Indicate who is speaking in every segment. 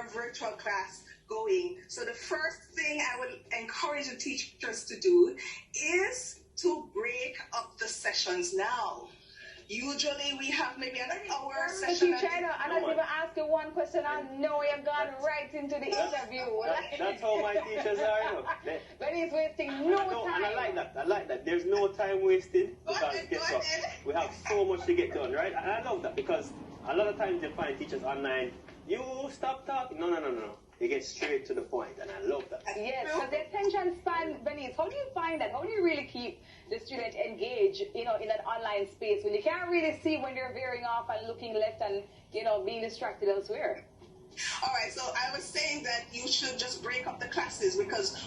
Speaker 1: your virtual class going. So the first thing I would encourage the teachers to do is to break up the sessions now. Usually we have maybe an hour session.
Speaker 2: Teacher, I don't even ask you one question and know you've gone right into the interview.
Speaker 3: That's how my teachers are.
Speaker 2: But he's wasting no time.
Speaker 3: And I like that. There's no time wasted because guess what? We have so much to get done, right? And I love that because a lot of times you find teachers online, you stop talking. No. You get straight to the point, and I love that.
Speaker 2: Yes, because the attention span, Venice, how do you find that? How do you really keep the student engaged, in an online space when you can't really see when they're veering off and looking left and, being distracted elsewhere?
Speaker 1: All right, so I was saying that you should just break up the classes because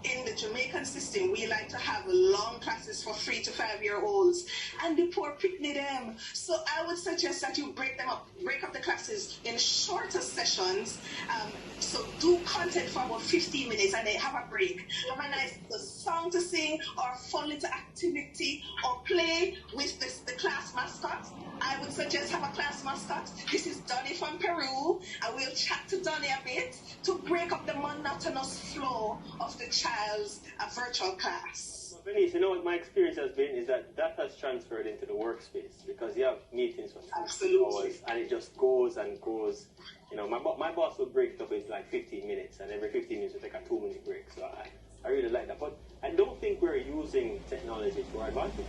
Speaker 1: in the Jamaican system, we like to have long classes for 3 to 5 year olds, and the poor picnic them. So I would suggest that you break up the classes in shorter sessions. So do content for about 15 minutes and then have a break. Have a nice song to sing or fun little activity or play with the class mascot. I would suggest have a class mascot. This is Donnie from Peru, and we'll chat to Donnie a bit to break up the monotonous flow of the child's virtual class.
Speaker 3: Well, Denise, what my experience has been is that has transferred into the workspace because you have meetings for 2 hours and it just goes and goes. My boss would break it up into like 15 minutes, and every 15 minutes we take a 2-minute break. So I really like that. But I don't think we're using technology to our advantage.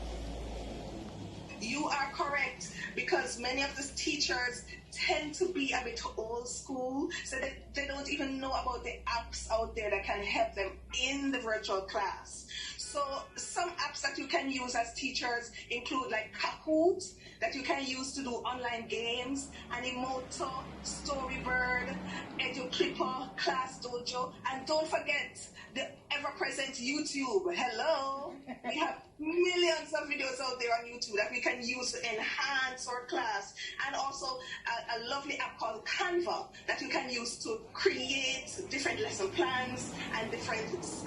Speaker 1: You are correct, because many of the teachers tend to be a bit old school, so that they don't even know about the apps out there that can help them in the virtual class. So some apps that you can use as teachers include like Kahoot, that you can use to do online games, Animoto, Storybird, EduClipper, Class Dojo, and don't forget the ever-present YouTube. Hello! We have millions of videos out there on YouTube that we can use to enhance our class, and also a lovely app called Canva that you can use to create different lesson plans and different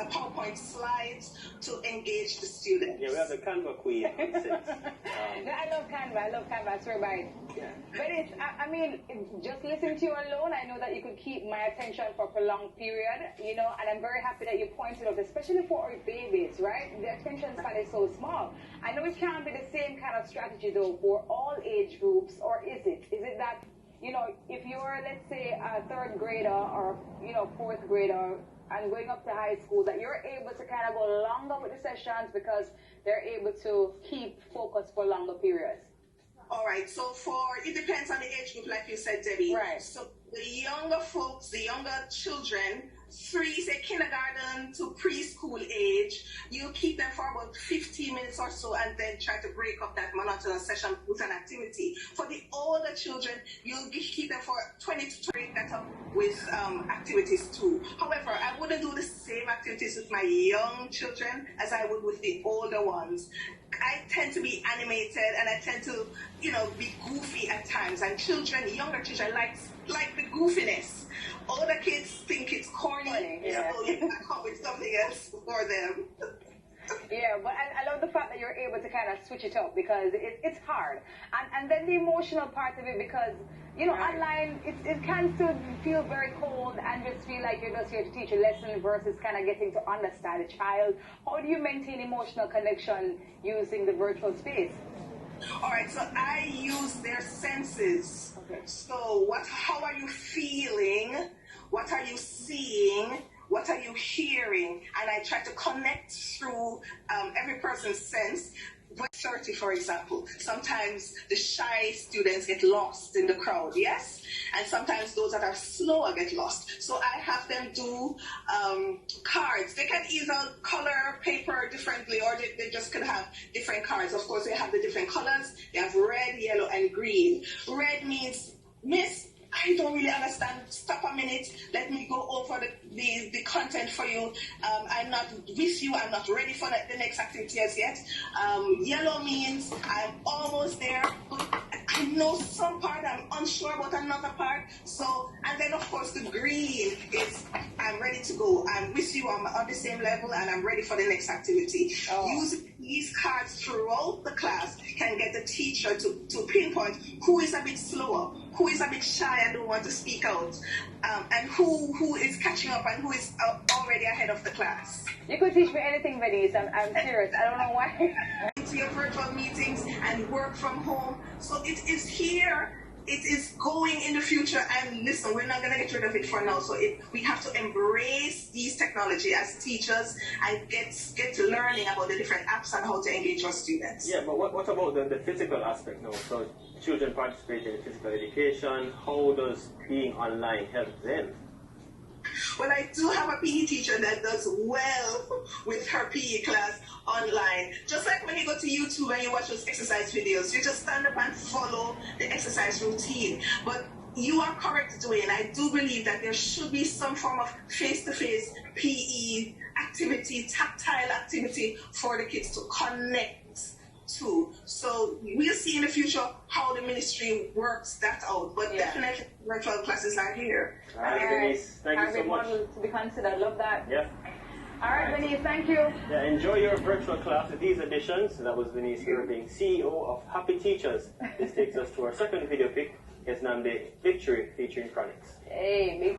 Speaker 1: PowerPoint slides to engage the students.
Speaker 3: Yeah, we have the Canva queen.
Speaker 2: I love Canva, I swear by it. Yeah. But just listening to you alone, I know that you could keep my attention for a prolonged period, and I'm very happy that you pointed out, especially for our babies, right? The attention span is so small. I know it can't be the same kind of strategy though for all age groups, or is it? Is it that, if you're, let's say, a 3rd grader or, 4th grader and going up to high school, that you're able to kind of go longer with the sessions because they're able to keep focus for longer periods?
Speaker 1: All right, so it depends on the age group, like you said, Debbie.
Speaker 2: Right.
Speaker 1: So the younger folks, the younger children, say kindergarten to preschool age, you keep them for about 15 minutes or so and then try to break up that monotonous session with an activity. For the older children, you'll keep them for 20 to 30 that up with activities too. However, I wouldn't do the same activities with my young children as I would with the older ones. I tend to be animated and I tend to, be goofy at times. And younger children like the goofiness. Older kids think it's corny,
Speaker 2: yeah.
Speaker 1: So you can come with something else for them.
Speaker 2: Yeah, but I love the fact that you're able to kind of switch it up because it's hard. And then the emotional part of it, because, right. Online, it can still feel very cold and just feel like you're just here to teach a lesson versus kind of getting to understand a child. How do you maintain emotional connection using the virtual space?
Speaker 1: All right, so I use their senses. Okay. So how are you feeling? What are you seeing? What are you hearing? And I try to connect through every person's sense. With 30, for example, sometimes the shy students get lost in the crowd, yes? And sometimes those that are slower get lost. So I have them do cards. They can either color paper differently, or they just can have different cards. Of course, they have the different colors. They have red, yellow, and green. Red means, Miss, I don't really understand. Stop a minute. Let me go over the content for you. I'm not with you. I'm not ready for the next activity as yet. Yellow means I'm almost there, but I know some part. I'm unsure about another part. So, and then of course the green is I'm I'm ready to go. I'm with you. I'm on the same level, and I'm ready for the next activity. Using these cards throughout the class can get the teacher to pinpoint who is a bit slower, who is a bit shy and don't want to speak out, and who is catching up and who is already ahead of the class.
Speaker 2: You could teach me anything, Venice. I'm serious. I don't know why.
Speaker 1: To your virtual meetings and work from home. So it is here. It is going in the future, and listen, we're not going to get rid of it for now. So we have to embrace these technology as teachers and get to learning about the different apps and how to engage our students.
Speaker 3: Yeah, but what about the physical aspect now? So children participate in physical education. How does being online help them?
Speaker 1: Well, I do have a PE teacher that does well with her PE class online. Just like when you go to YouTube and you watch those exercise videos, you just stand up and follow the exercise routine. But you are correct, Dwayne. I do believe that there should be some form of face-to-face PE activity, tactile activity for the kids to connect to. So we'll see in the future how the ministry works that out. But definitely virtual classes are here.
Speaker 3: All right, Denise. Thank you so much.
Speaker 2: To be considered. Love that.
Speaker 3: Yeah.
Speaker 2: All right, Venice, thank you.
Speaker 3: Yeah, enjoy your virtual class with these additions. That was Venice here being CEO of Happy Teachers. This takes us to our second video pick. It's named Victory featuring Chronix.
Speaker 2: Hey,